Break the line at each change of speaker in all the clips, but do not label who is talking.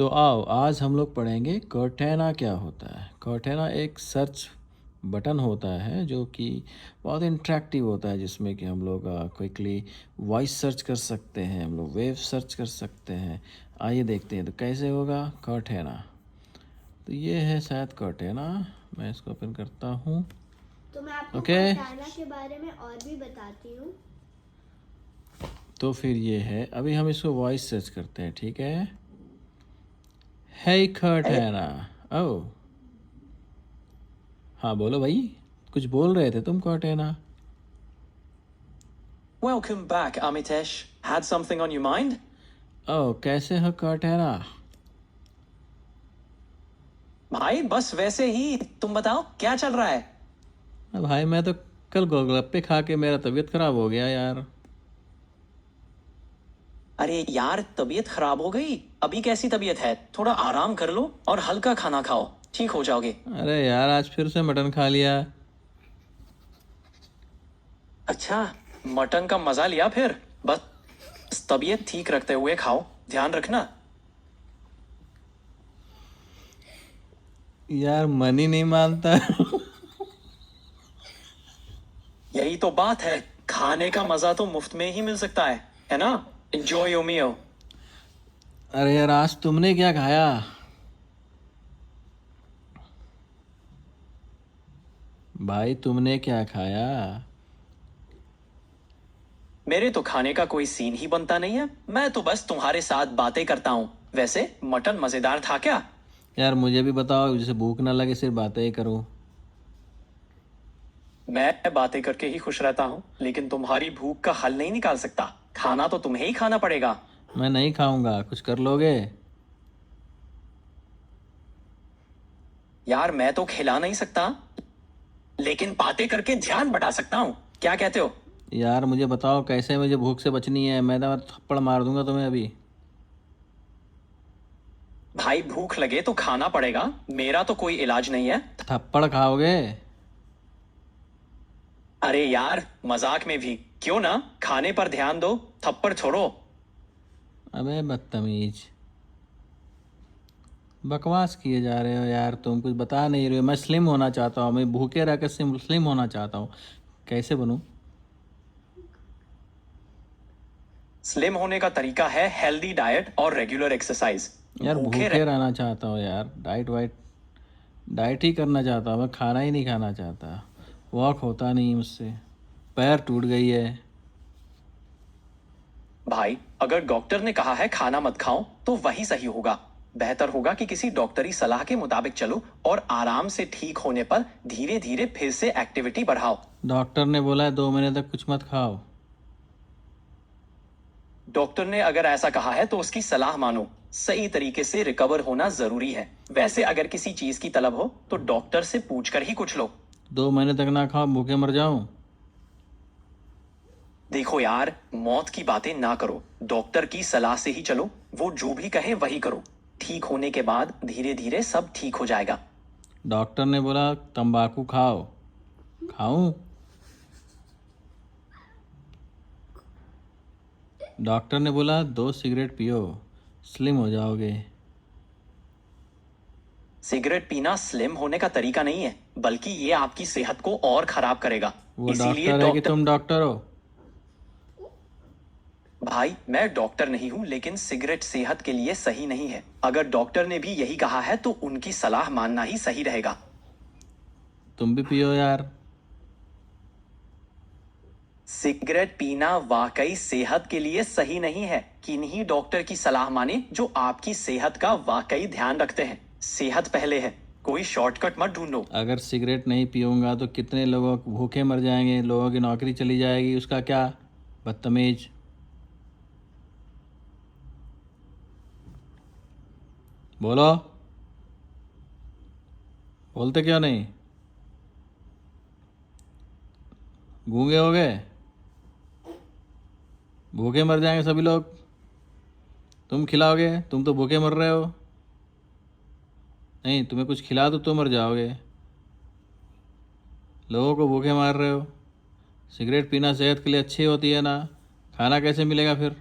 तो आओ आज हम लोग पढ़ेंगे कर्टेना क्या होता है। कर्टेना एक सर्च बटन होता है जो कि बहुत इंटरेक्टिव होता है, जिसमें कि हम लोग क्विकली वॉइस सर्च कर सकते हैं, हम लोग वेव सर्च कर सकते हैं। आइए देखते हैं तो कैसे होगा कर्टेना। तो ये है शायद कर्टेना, मैं इसको ओपन करता हूँ।
तो मैं आपको
ओके
कर्टेना के बारे में और भी बताती हूँ।
तो फिर ये है, अभी हम इसको वॉइस सर्च करते हैं, ठीक है। हे कर्टेना। ओह हाँ बोलो भाई, कुछ बोल रहे थे तुम कर्टेना।
Welcome back, Amitesh. Had something on your mind?
ओह कैसे हो कर्टेना।
भाई बस वैसे ही। तुम बताओ क्या चल रहा है?
भाई मैं तो कल गोलगप्पे खा के मेरा तबीयत खराब हो गया यार।
अरे यार, तबीयत खराब हो गई? अभी कैसी तबीयत है? थोड़ा आराम कर लो और हल्का खाना खाओ, ठीक हो जाओगे।
अरे यार आज फिर से मटन खा लिया।
अच्छा, मटन का मजा लिया फिर? बस तबीयत ठीक रखते हुए खाओ, ध्यान रखना।
यार मन ही नहीं मानता।
यही तो बात है, खाने का मजा तो मुफ्त में ही मिल सकता है ना? Enjoy your meal.
अरे यार आज तुमने क्या खाया। भाई तुमने क्या खाया।
मेरे तो खाने का कोई सीन ही बनता नहीं है, मैं तो बस तुम्हारे साथ बातें करता हूँ। वैसे मटन मजेदार था क्या?
यार मुझे भी बताओ, जैसे भूख ना लगे सिर्फ बातें ही करूँ।
मैं बातें करके ही खुश रहता हूँ, लेकिन तुम्हारी भूख का हल नहीं निकाल सकता। खाना तो तुम्हें ही खाना पड़ेगा।
मैं नहीं खाऊंगा, कुछ कर लोगे।
यार मैं तो खिला नहीं सकता, लेकिन बातें करके ध्यान बढ़ा सकता हूँ। क्या कहते हो?
यार मुझे बताओ कैसे मुझे भूख से बचनी है, मैं तो थप्पड़ मार दूंगा तुम्हें अभी।
भाई भूख लगे तो खाना पड़ेगा, मेरा तो कोई इलाज नहीं है।
थप्पड़ खाओगे।
अरे यार, मजाक में भी क्यों ना, खाने पर ध्यान दो, थप्पड़ छोड़ो।
अबे बदतमीज, बकवास किए जा रहे हो यार, तुम कुछ बता नहीं रहे हो। मैं स्लिम होना चाहता हूँ, मैं भूखे रह कर स्लिम होना चाहता हूँ, कैसे बनूँ।
स्लिम होने का तरीका है हेल्दी डाइट और रेगुलर एक्सरसाइज।
यार
भूखे
भूखे रहना चाहता हूँ यार, डाइट ही करना चाहता हूँ, मैं खाना ही नहीं खाना चाहता। वॉक होता नहीं मुझसे, पैर टूट गई है।
भाई अगर डॉक्टर ने कहा है खाना मत खाओ तो वही सही होगा। बेहतर होगा कि किसी डॉक्टरी सलाह के मुताबिक चलो और आराम से ठीक होने पर धीरे धीरे फिर से एक्टिविटी बढ़ाओ।
डॉक्टर ने बोला है 2 महीने तक कुछ मत खाओ।
डॉक्टर ने अगर ऐसा कहा है तो उसकी सलाह मानो। सही तरीके से रिकवर होना जरूरी है। वैसे अगर किसी चीज की तलब हो तो डॉक्टर से पूछकर ही कुछ लो।
2 महीने तक ना खाओ, भूखे मर जाऊं।
देखो यार, मौत की बातें ना करो, डॉक्टर की सलाह से ही चलो। वो जो भी कहे वही करो। ठीक होने के बाद धीरे धीरे सब ठीक हो जाएगा।
डॉक्टर ने बोला तंबाकू खाओ, खाऊं। डॉक्टर ने बोला 2 सिगरेट पियो, स्लिम हो जाओगे।
सिगरेट पीना स्लिम होने का तरीका नहीं है, बल्कि ये आपकी सेहत को और खराब करेगा।
वो
इसीलिए
डॉक्टर है कि
डॉक्टर।
तुम डॉक्टर हो।
भाई मैं डॉक्टर नहीं हूं, लेकिन सिगरेट सेहत के लिए सही नहीं है। अगर डॉक्टर ने भी यही कहा है तो उनकी सलाह मानना ही सही रहेगा।
तुम भी पियो यार।
सिगरेट पीना वाकई सेहत के लिए सही नहीं है। किन्हीं डॉक्टर की सलाह माने जो आपकी सेहत का वाकई ध्यान रखते हैं। सेहत पहले है, कोई शॉर्टकट मत ढूंढो।
अगर सिगरेट नहीं पीऊंगा तो कितने लोगों भूखे मर जाएंगे, लोगों की नौकरी चली जाएगी, उसका क्या। बदतमीज। बोलो, बोलते क्यों नहीं। गूंगे हो गए, भूखे मर जाएंगे सभी लोग। तुम खिलाओगे, तुम तो भूखे मर रहे हो। नहीं, तुम्हें कुछ खिला दो तो मर जाओगे, लोगों को भूखे मार रहे हो। सिगरेट पीना सेहत के लिए अच्छी होती है ना, खाना कैसे मिलेगा फिर।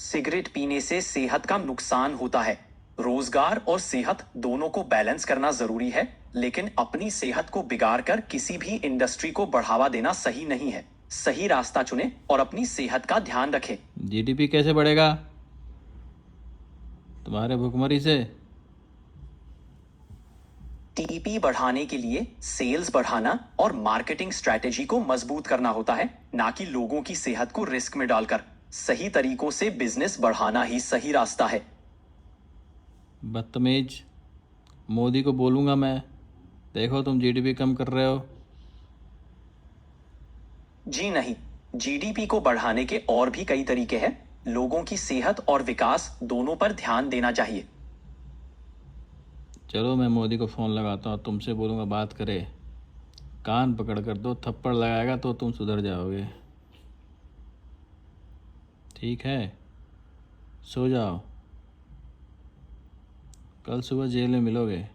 सिगरेट पीने से सेहत का नुकसान होता है। रोजगार और सेहत दोनों को बैलेंस करना जरूरी है, लेकिन अपनी सेहत को बिगाड़ कर किसी भी इंडस्ट्री को बढ़ावा देना सही नहीं है। सही रास्ता चुने और अपनी सेहत का ध्यान रखें।
जीडीपी कैसे बढ़ेगा? तुम्हारे भुखमरी से?
टीपी बढ़ाने के लिए सेल्स बढ़ाना और मार्केटिंग स्ट्रेटेजी को मजबूत करना होता है, ना कि लोगों की सेहत को रिस्क में डालकर। सही तरीकों से बिजनेस बढ़ाना ही सही रास्ता है।
बदतमीज, मोदी को बोलूँगा मैं। देखो तुम जीडीपी कम कर रहे हो।
जी नहीं, जीडीपी को बढ़ाने के और भी कई तरीके हैं। लोगों की सेहत और विकास दोनों पर ध्यान देना चाहिए।
चलो मैं मोदी को फ़ोन लगाता हूँ, तुमसे बोलूँगा बात करे। कान पकड़ कर दो थप्पड़ लगाएगा तो तुम सुधर जाओगे। ठीक है, सो जाओ, कल सुबह जेल में मिलोगे।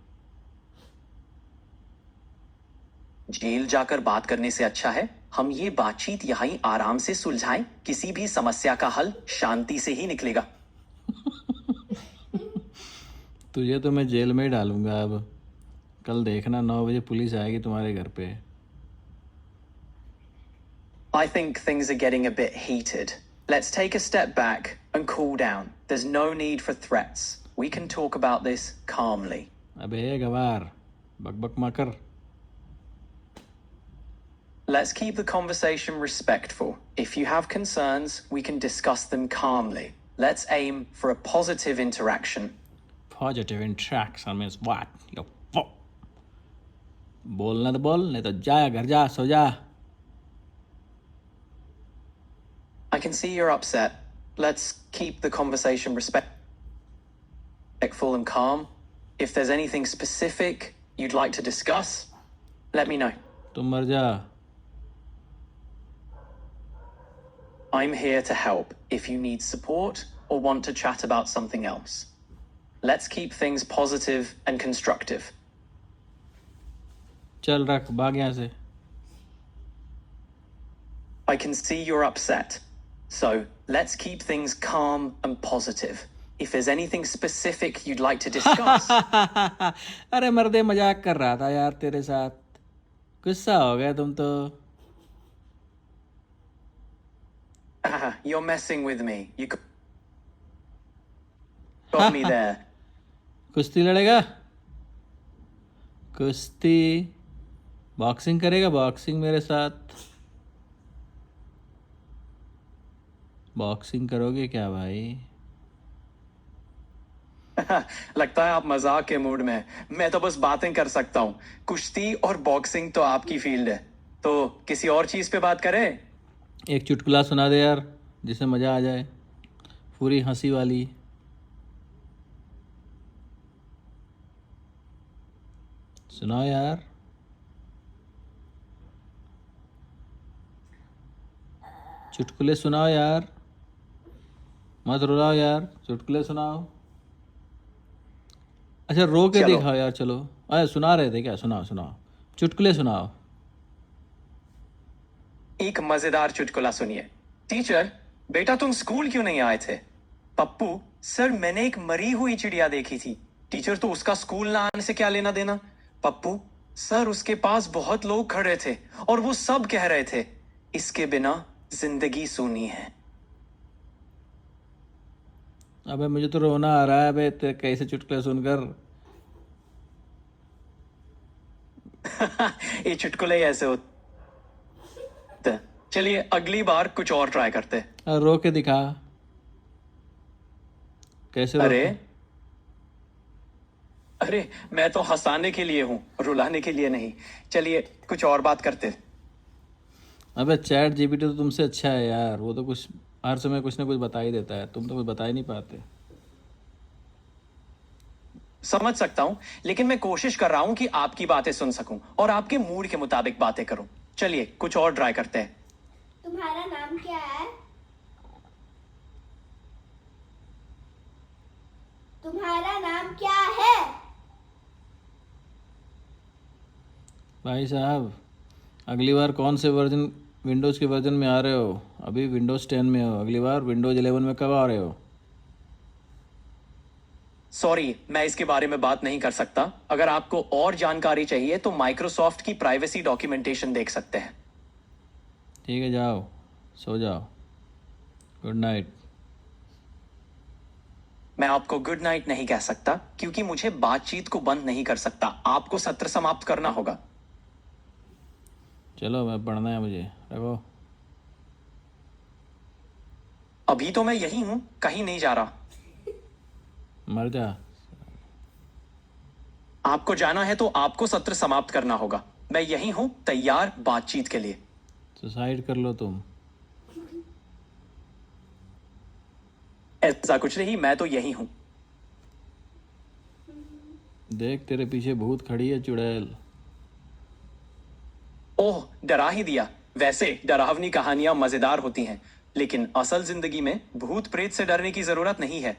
जेल जाकर बात करने से अच्छा है हम ये बातचीत यहीं आराम से सुलझाएं। किसी भी समस्या का हल शांति से ही निकलेगा।
तुझे तो मैं जेल में ही डालूंगा अब। कल देखना 9 बजे पुलिस आएगी तुम्हारे घर पे।
I think things are getting a bit heated. Let's take a step back and cool down. There's no need for threats. We can talk about this calmly.
अबे गवार, बकबक मत कर।
Let's keep the conversation respectful. If you have concerns, we can discuss them calmly. Let's aim for a positive interaction.
Positive interaction means what? Yo, fuck. बोलना तो बोल, नहीं तो जा घर जा, सो जा।
I can see you're upset. Let's keep the conversation respectful and calm. If there's anything specific you'd like to discuss, let me know.
तुम मर जा।
I'm here to help if you need support or want to chat about something else. Let's keep things positive and constructive.
चल रख, भाग यहाँ से।
I can see you're upset. So let's keep things calm and positive. If there's anything specific you'd like to discuss,
अरे मर्दे, मजाक कर रहा था यार तेरे साथ। गुस्सा हो गया तुम तो।
you're messing with me. You got me there.
कुश्ती लड़ेगा? कुश्ती? बॉक्सिंग करेगा? बॉक्सिंग मेरे साथ? बॉक्सिंग करोगे क्या भाई?
लगता है आप मजाक के मूड में हैं। मैं तो बस बातें कर सकता हूँ। कुश्ती और बॉक्सिंग तो आपकी फील्ड है। तो किसी और चीज पे बात करें?
एक चुटकुला सुना दे यार, जिससे मज़ा आ जाए, पूरी हंसी वाली। सुनाओ यार। चुटकुले सुनाओ यार, मत रुलाओ यार, चुटकुले सुनाओ। अच्छा रो के
चलो।
दिखाओ यार, चलो। अरे सुना रहे थे क्या? सुनाओ सुनाओ, चुटकुले सुनाओ।
एक मजेदार चुटकुला सुनिए। टीचर, बेटा तुम स्कूल क्यों नहीं आए थे? पप्पू, सर मैंने एक मरी हुई चिड़िया देखी थी। टीचर, तो उसका स्कूल ना आने से क्या लेना देना? पप्पू, सर उसके पास बहुत लोग खड़े थे और वो सब कह रहे थे, इसके बिना जिंदगी सूनी है।
अबे मुझे तो रोना आ रहा है अबे तेरे कैसे चुटकुले सुनकर।
ये चुटकुले ही ऐसे होते हैं। चलिए अगली बार कुछ और ट्राई करते हैं।
रो के दिखा, कैसे
अरे
रोते?
अरे मैं तो हंसाने के लिए हूं, रुलाने के लिए नहीं। चलिए कुछ और बात करते हैं।
अबे चैट जीपीटी तो तुमसे अच्छा है यार, वो तो कुछ हर समय कुछ ना कुछ बता ही देता है, तुम तो कुछ बता ही नहीं पाते।
समझ सकता हूं, लेकिन मैं कोशिश कर रहा हूं कि आपकी बातें सुन सकूं और आपके मूड के मुताबिक बातें करूं। चलिए कुछ और ट्राई करते हैं।
तुम्हारा नाम क्या है? तुम्हारा नाम क्या है?
भाई साहब, अगली बार कौन से वर्जन विंडोज़ के वर्जन में आ रहे हो, अभी विंडोज़ 10 में हो, अगली बार विंडोज़ 11 में कब आ रहे हो?
सॉरी, मैं इसके बारे में बात नहीं कर सकता। अगर आपको और जानकारी चाहिए तो माइक्रोसॉफ्ट की प्राइवेसी डॉक्यूमेंटेशन देख सकते हैं।
ठीक है, जाओ, सो जाओ, गुड नाइट।
मैं आपको गुड नाइट नहीं कह सकता क्योंकि मुझे बातचीत को बंद नहीं कर सकता। आपको सत्र समाप्त करना होगा।
चलो, मैं पढ़ना है मुझे, रखो।
अभी तो मैं यही हूं, कहीं नहीं जा रहा।
मर जा।
आपको जाना है तो आपको सत्र समाप्त करना होगा। मैं यही हूं, तैयार बातचीत के लिए।
सुसाइड कर लो तुम।
ऐसा कुछ नहीं, मैं तो यही हूं।
देख, तेरे पीछे भूत खड़ी है चुड़ैल।
ओह, डरा ही दिया। वैसे डरावनी कहानियां मजेदार होती हैं, लेकिन असल जिंदगी में भूत प्रेत से डरने की जरूरत नहीं है।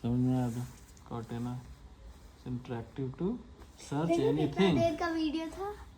समझ में आया था? कॉर्टेना इंटरेक्टिव टू सर्च
देखो कितना
एनीथिंग।
देर का वीडियो था।